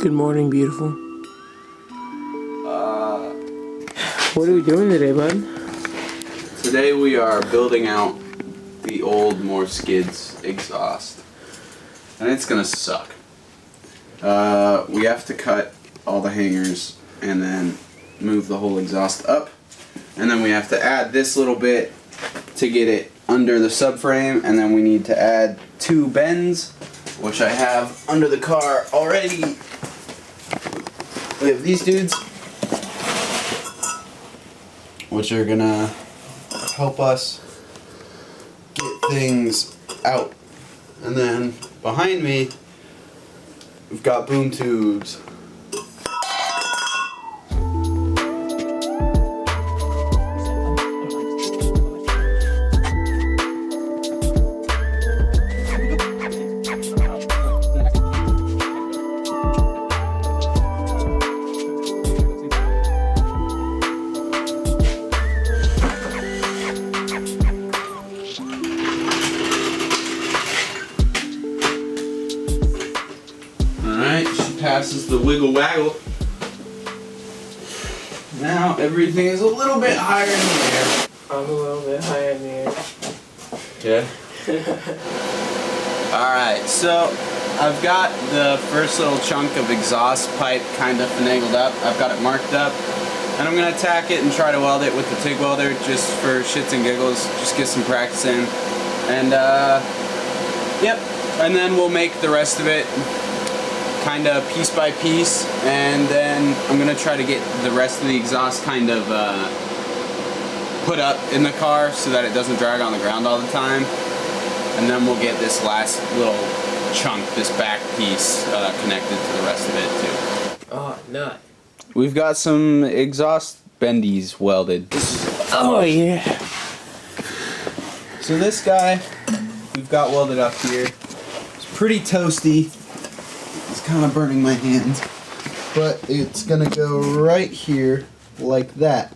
Good morning, beautiful. What are we doing today, bud? Today we are building out the old More Skids exhaust. And it's gonna suck. We have to cut all the hangers and then move the whole exhaust up. And then we have to add this little bit to get it under the subframe, and then we need to add 2 bends, which I have under the car already. We have these dudes, which are gonna help us get things out. And then behind me, we've got boom tubes. Passes the wiggle waggle. Now everything is a little bit higher in the air. I'm a little bit higher in the air. Yeah. Alright, so I've got the first little chunk of exhaust pipe kind of finagled up. I've got it marked up. And I'm going to tack it and try to weld it with the TIG welder just for shits and giggles. Just get some practice in. And, yep. And then we'll make the rest of it kind of piece by piece, and then I'm gonna try to get the rest of the exhaust kind of put up in the car so that it doesn't drag on the ground all the time, and then we'll get this last little chunk, this back piece, connected to the rest of it too. Oh, nut. We've got some exhaust bendies welded. Oh yeah. So this guy we've got welded up here. It's pretty toasty. It's kind of burning my hands, but it's gonna go right here like that,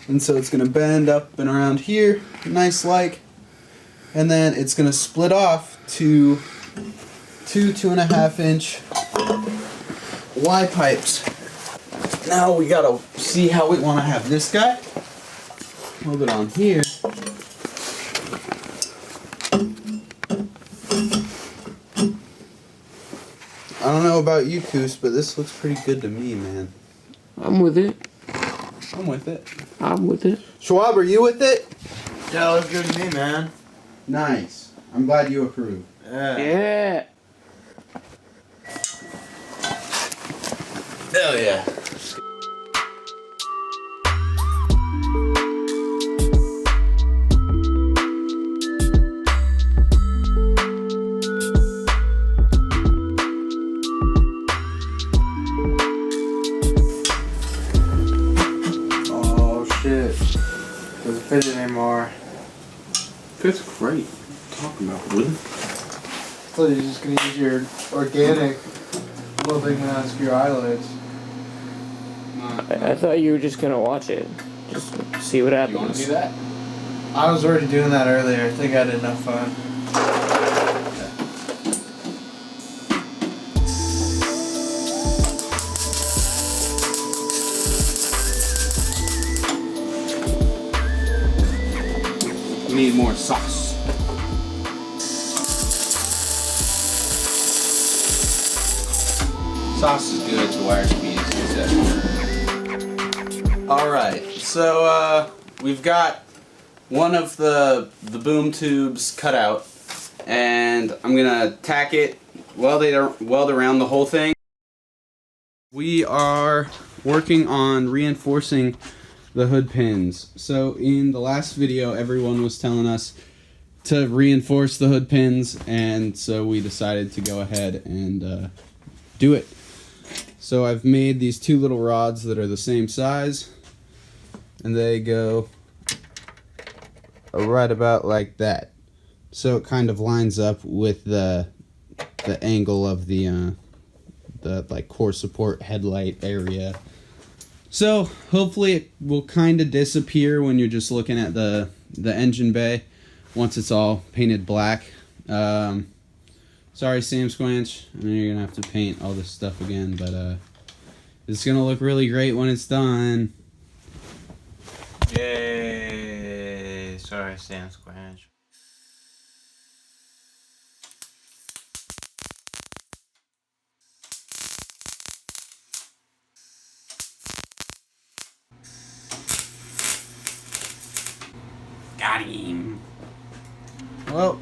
and so it's gonna bend up and around here nice like, and then it's gonna split off to 2.5 inch Y pipes. Now we gotta see how we want to have this guy. Hold it on here. I don't know about you, Coos, but this looks pretty good to me, man. I'm with it. I'm with it. I'm with it. Schwab, are you with it? Yeah, looks good to me, man. Nice. I'm glad you approve. Yeah. Hell yeah. Doesn't fit anymore. Fits great. Talking about wood. I thought you were just gonna use your organic welding mask, your eyelids. I thought you were just gonna watch it. Just see what happens. You want to do that? I was already doing that earlier. I think I had enough fun. We need more sauce. Sauce is good, the wire speed is good. Alright, so we've got one of the boom tubes cut out, and I'm gonna tack it, weld around the whole thing. We are working on reinforcing the hood pins. So in the last video, everyone was telling us to reinforce the hood pins, and so we decided to go ahead and do it. So I've made these 2 little rods that are the same size, and they go right about like that. So it kind of lines up with the angle of the like core support headlight area. So hopefully it will kind of disappear when you're just looking at the engine bay once it's all painted black. Sorry, Sam Squanch. I know you're gonna have to paint all this stuff again, but it's gonna look really great when it's done. Yay! Sorry, Sam Squanch. Got him. Well,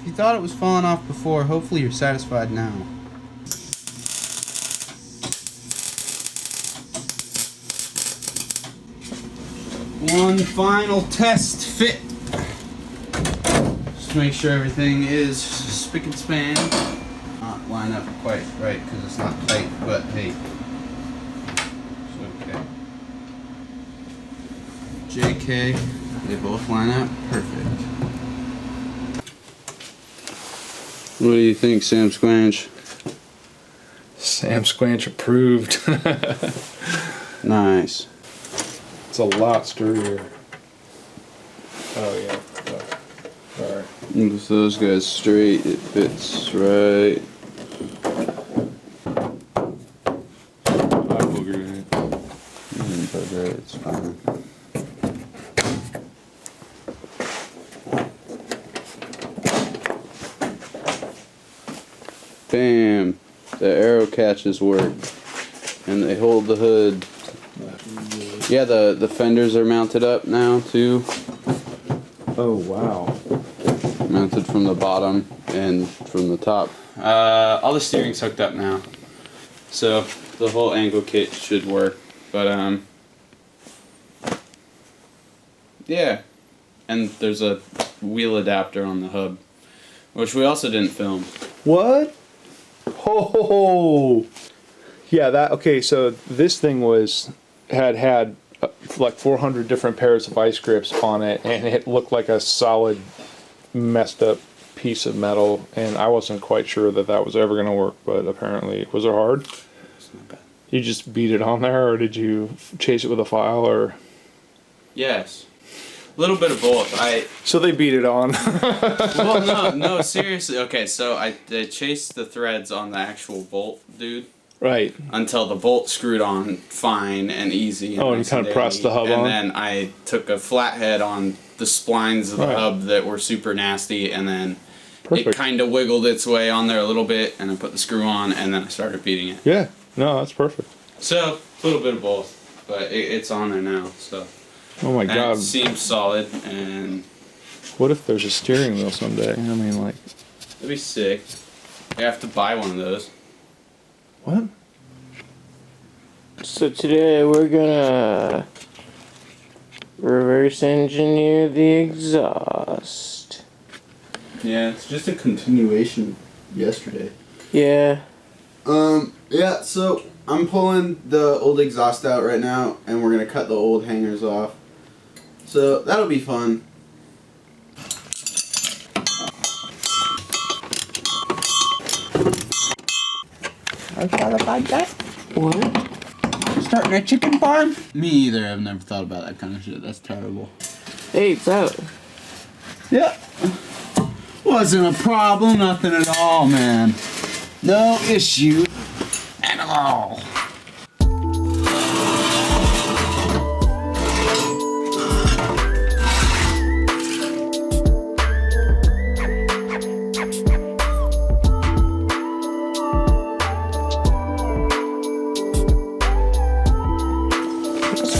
if you thought it was falling off before, hopefully you're satisfied now. One final test fit. Just make sure everything is spick and span. Not line up quite right because it's not tight, but hey, it's okay. JK, they both line up perfect. What do you think, Sam Squanch? Sam Squanch approved. Nice. It's a lot sturdier. Oh yeah. Alright. With those guys straight, it fits right. I boogered it. Booger, it's fine. Bam! The arrow catches work, and they hold the hood. Yeah, the fenders are mounted up now too. Oh wow. Mounted from the bottom and from the top. All the steering's hooked up now, so the whole angle kit should work. But yeah, and there's a wheel adapter on the hub, which we also didn't film. What? Oh. Yeah, that okay, so this thing had like 400 different pairs of vice grips on it, and it looked like a solid messed up piece of metal, and I wasn't quite sure that was ever going to work, but apparently, was it hard? It's not bad. You just beat it on there, or did you chase it with a file, or? Yes. A little bit of both. So they beat it on. Well, no, seriously. Okay, so I chased the threads on the actual bolt, dude. Right. Until the bolt screwed on fine and easy. And you kind of pressed the hub on? And then I took a flathead on the splines of the hub that were super nasty, and then it kind of wiggled its way on there a little bit, and I put the screw on, and then I started beating it. Yeah. No, that's perfect. So, a little bit of both, but it's on there now, so. Oh my God. It seems solid, and... What if there's a steering wheel someday? I mean, like... That'd be sick. You have to buy one of those. What? So today we're gonna reverse engineer the exhaust. Yeah, it's just a continuation of yesterday. Yeah. Yeah, so I'm pulling the old exhaust out right now, and we're gonna cut the old hangers off. So that'll be fun. I thought about that. What? Starting a chicken farm? Me either. I've never thought about that kind of shit. That's terrible. Hey, it's out. Yeah. Wasn't a problem. Nothing at all, man. No issue at all.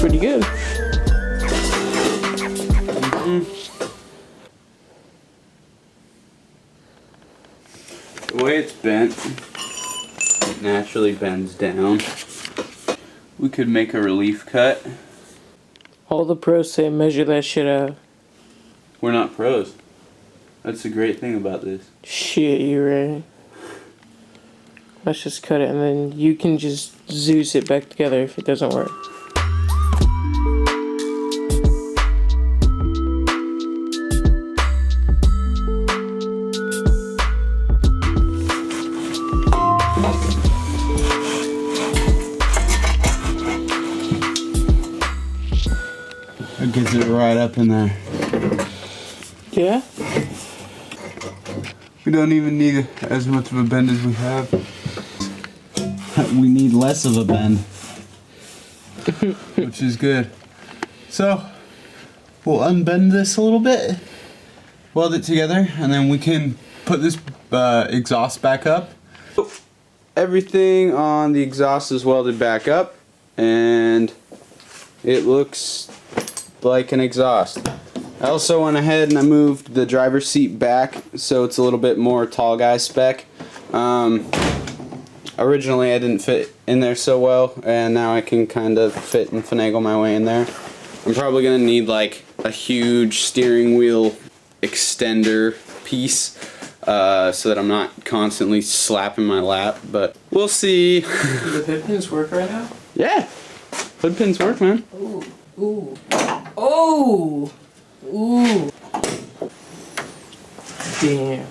Pretty good. The way it's bent, it naturally bends down. We could make a relief cut. All the pros say measure that shit out. We're not pros. That's the great thing about this. Shit, you're right. Let's just cut it and then you can just Zeus it back together if it doesn't work. It gets it right up in there. Yeah? We don't even need as much of a bend as we have. We need less of a bend, which is good. So we'll unbend this a little bit, weld it together, and then we can put this exhaust back up. Everything on the exhaust is welded back up, and it looks like an exhaust. I also went ahead and I moved the driver's seat back so it's a little bit more tall guy spec. Originally I didn't fit in there so well, and now I can kind of fit and finagle my way in there. I'm probably going to need like a huge steering wheel extender piece so that I'm not constantly slapping my lap, but we'll see. Do the hood pins work right now? Yeah, hood pins work, man. Ooh, ooh, oh, ooh. Damn.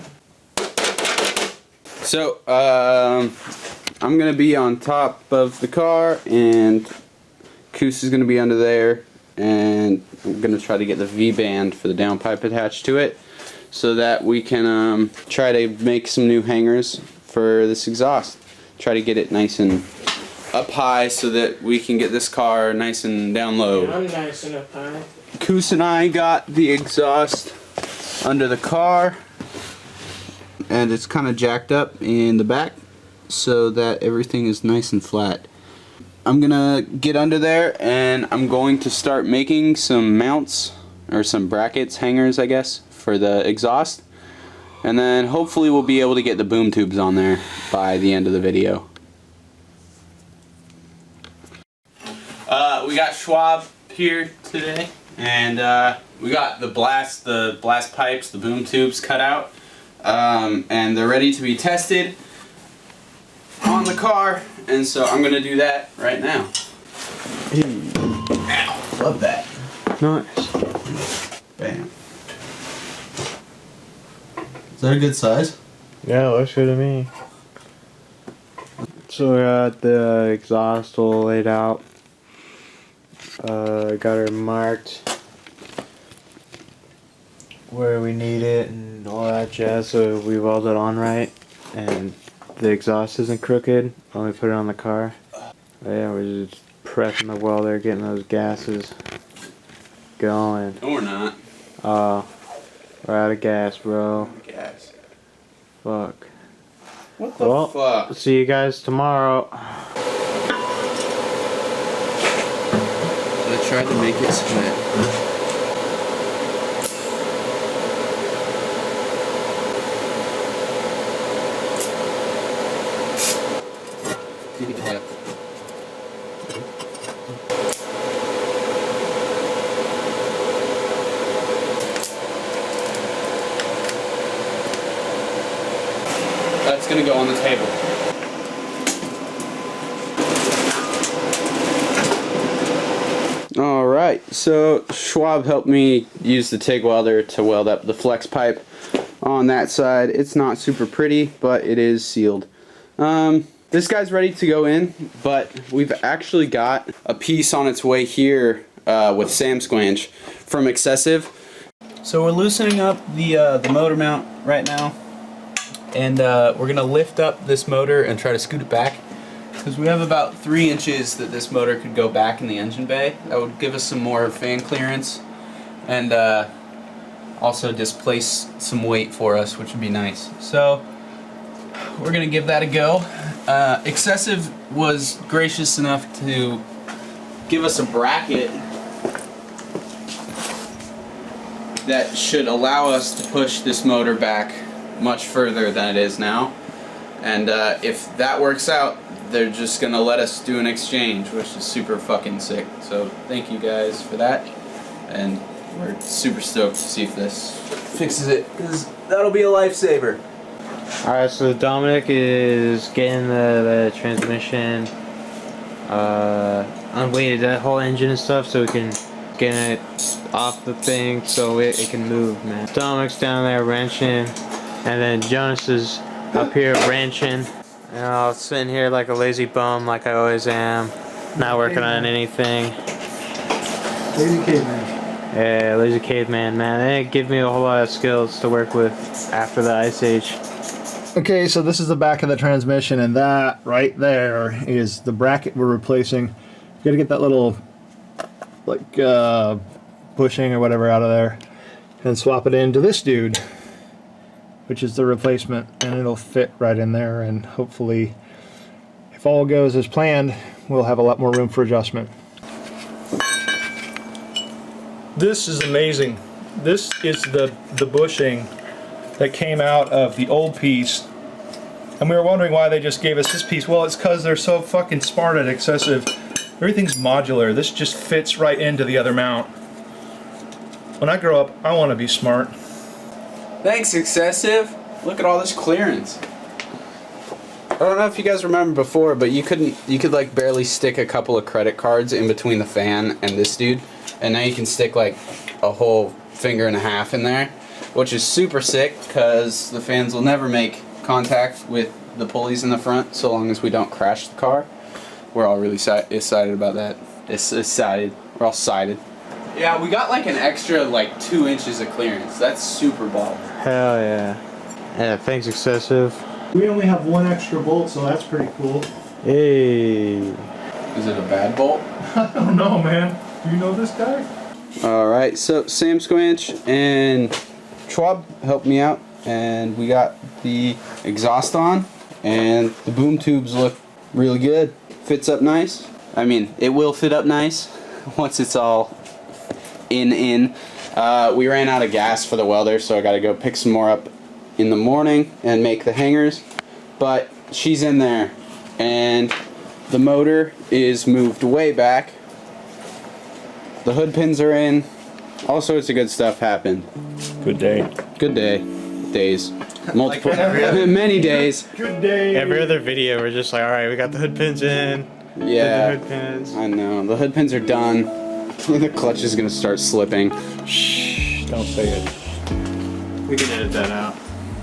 So, I'm gonna be on top of the car, and Coos is gonna be under there, and I'm gonna try to get the V-band for the downpipe attached to it, so that we can try to make some new hangers for this exhaust. Try to get it nice and up high so that we can get this car nice and down low. I'm nice and up high. Coos and I got the exhaust under the car, and it's kind of jacked up in the back so that everything is nice and flat. I'm gonna get under there and I'm going to start making some mounts, or some brackets, hangers I guess, for the exhaust, and then hopefully we'll be able to get the boom tubes on there by the end of the video. We got Schwab here today, and we got the blast pipes, the boom tubes cut out, and they're ready to be tested on the car, and so I'm gonna do that right now. Ow, love that. Nice. Bam. Is that a good size? Yeah, looks good to me. So we got the exhaust all laid out. Got her marked where we need it and all that jazz, so we weld it on right, and the exhaust isn't crooked when we put it on the car. But yeah, we're just prepping the welder, getting those gases going. No, we're not. We're out of gas, bro. Gas. Fuck. What the Well, fuck? see you guys tomorrow. I tried to make it split. That's gonna go on the table. Alright, so Schwab helped me use the TIG welder to weld up the flex pipe on that side. It's not super pretty, but it is sealed. This guy's ready to go in, but we've actually got a piece on its way here with Sam Squanch from Xcessive. So we're loosening up the motor mount right now, and we're gonna lift up this motor and try to scoot it back, because we have about 3 inches that this motor could go back in the engine bay. That would give us some more fan clearance, and also displace some weight for us, which would be nice. So we're gonna give that a go. Xcessive was gracious enough to give us a bracket that should allow us to push this motor back much further than it is now, and if that works out, they're just gonna let us do an exchange, which is super fucking sick. So thank you guys for that, and we're super stoked to see if this fixes it, because that'll be a lifesaver. Alright, so Dominic is getting the transmission unweighted, that whole engine and stuff, so we can get it off the thing so it can move, man. Dominic's down there wrenching, and then Jonas is up here wrenching. And I'll sitting here like a lazy bum, like I always am, not working on anything. Lazy caveman. Yeah, Lazy Caveman, man. They didn't give me a whole lot of skills to work with after the Ice Age. Okay, so this is the back of the transmission, and that right there is the bracket we're replacing. You gotta get that little, like, bushing or whatever out of there, and swap it into this dude, which is the replacement, and it'll fit right in there, and hopefully, if all goes as planned, we'll have a lot more room for adjustment. This is amazing. This is the bushing that came out of the old piece, and we were wondering why they just gave us this piece. Well, it's because they're so fucking smart at Xcessive. Everything's modular. This just fits right into the other mount. When I grow up, I want to be smart. Thanks, Xcessive. Look at all this clearance. I don't know if you guys remember before, but you could like barely stick a couple of credit cards in between the fan and this dude, and now you can stick like a whole finger and a half in there, which is super sick because the fans will never make contact with the pulleys in the front so long as we don't crash the car. We're all really excited about that. Excited. We're all excited. Yeah, we got like an extra like 2 inches of clearance. That's super baller. Hell yeah. Yeah, thanks, Xcessive. We only have one extra bolt, so that's pretty cool. Hey. Is it a bad bolt? I don't know, man. Do you know this guy? Alright, so Sam Squanch and Schwab helped me out, and we got the exhaust on, and the boom tubes look really good. Fits up nice. I mean, it will fit up nice once it's all in. We ran out of gas for the welder, so I gotta go pick some more up in the morning and make the hangers, but she's in there, and the motor is moved way back. The hood pins are in. All sorts of good stuff happened. Good day. Good day. Days. Multiple. Many days. Good day. Every other video, we're just like, alright, we got the hood pins in. Yeah. The hood pins. I know. The hood pins are done. The clutch is gonna start slipping. Shh, don't say it. We can edit that out.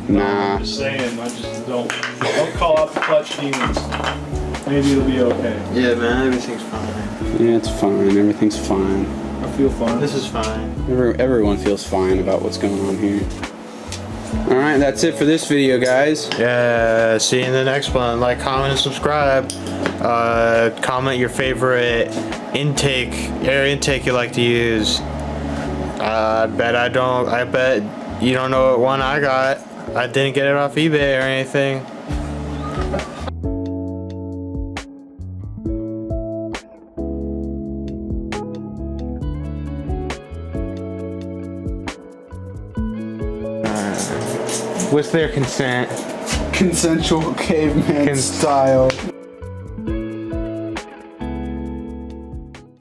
Nah. I'm just saying, I just don't call out the clutch demons. Maybe it'll be okay. Yeah, man, everything's fine. Yeah, it's fine. Everything's fine. I feel fine. This is fine. Everyone feels fine about what's going on here. Alright, that's it for this video, guys. Yeah, see you in the next one. Like, comment, and subscribe. Comment your favorite air intake you like to use. I bet you don't know what one I got. I didn't get it off eBay or anything. With their consent. Consensual caveman style.